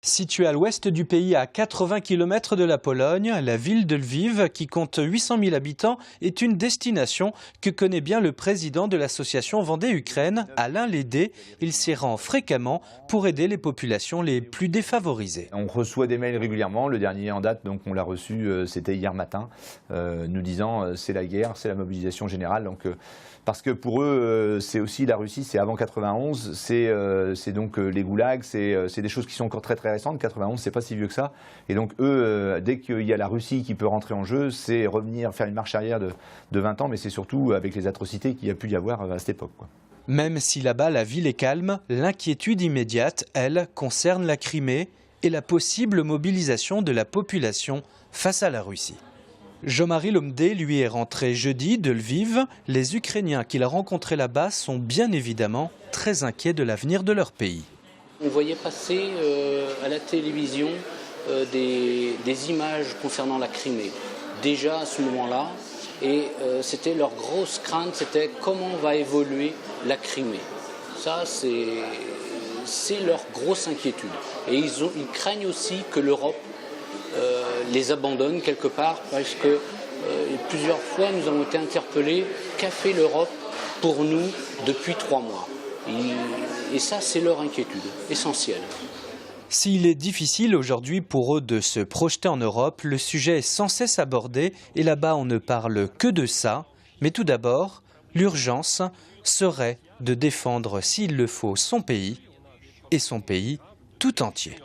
Située à l'ouest du pays, à 80 km de la Pologne, la ville de Lviv, qui compte 800 000 habitants, est une destination que connaît bien le président de l'association Vendée-Ukraine, Alain Lédé. Il s'y rend fréquemment pour aider les populations les plus défavorisées. On reçoit des mails régulièrement. Le dernier en date, donc on l'a reçu, c'était hier matin, nous disant c'est la guerre, c'est la mobilisation générale. Donc, parce que pour eux, c'est aussi la Russie, c'est avant 91, c'est donc les goulags, c'est des choses qui sont encore très récentes. 91, c'est pas si vieux que ça. Et donc eux, dès qu'il y a la Russie qui peut rentrer en jeu, c'est revenir, faire une marche arrière de 20 ans, mais c'est surtout avec les atrocités qu'il y a pu y avoir à cette époque, quoi. Même si là-bas la ville est calme, l'inquiétude immédiate, elle, concerne la Crimée et la possible mobilisation de la population face à la Russie. Jean-Marie Lomdé, lui, est rentré jeudi de Lviv. Les Ukrainiens qu'il a rencontrés là-bas sont bien évidemment très inquiets de l'avenir de leur pays. On voyait passer à la télévision des images concernant la Crimée, déjà à ce moment-là, et c'était leur grosse crainte, c'était comment va évoluer la Crimée. Ça, c'est leur grosse inquiétude. Et ils craignent aussi que l'Europe les abandonne quelque part, parce que plusieurs fois nous avons été interpellés, qu'a fait l'Europe pour nous depuis 3 mois. Et ça, c'est leur inquiétude essentielle. S'il est difficile aujourd'hui pour eux de se projeter en Europe, le sujet est sans cesse abordé et là-bas on ne parle que de ça. Mais tout d'abord, l'urgence serait de défendre s'il le faut son pays et son pays tout entier.